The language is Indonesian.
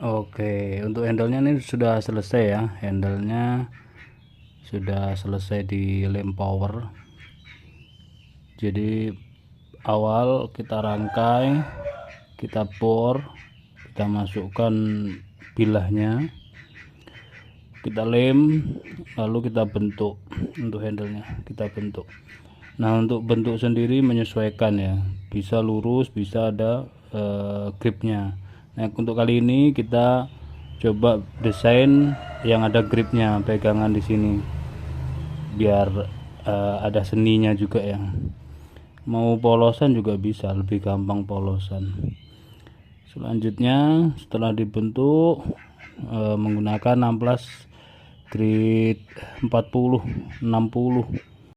Oke, untuk handle-nya ini sudah selesai ya. Handle-nya sudah selesai dilem power. Jadi awal kita rangkai, kita bor, kita masukkan bilahnya, kita lem, lalu kita bentuk. Untuk handle-nya kita bentuk. Nah, untuk bentuk sendiri menyesuaikan ya, bisa lurus, bisa ada gripnya. Nah, untuk kali ini kita coba desain yang ada gripnya, pegangan di sini, biar ada seninya juga ya. Mau polosan juga bisa, lebih gampang polosan. Selanjutnya setelah dibentuk menggunakan amplas grade 40 60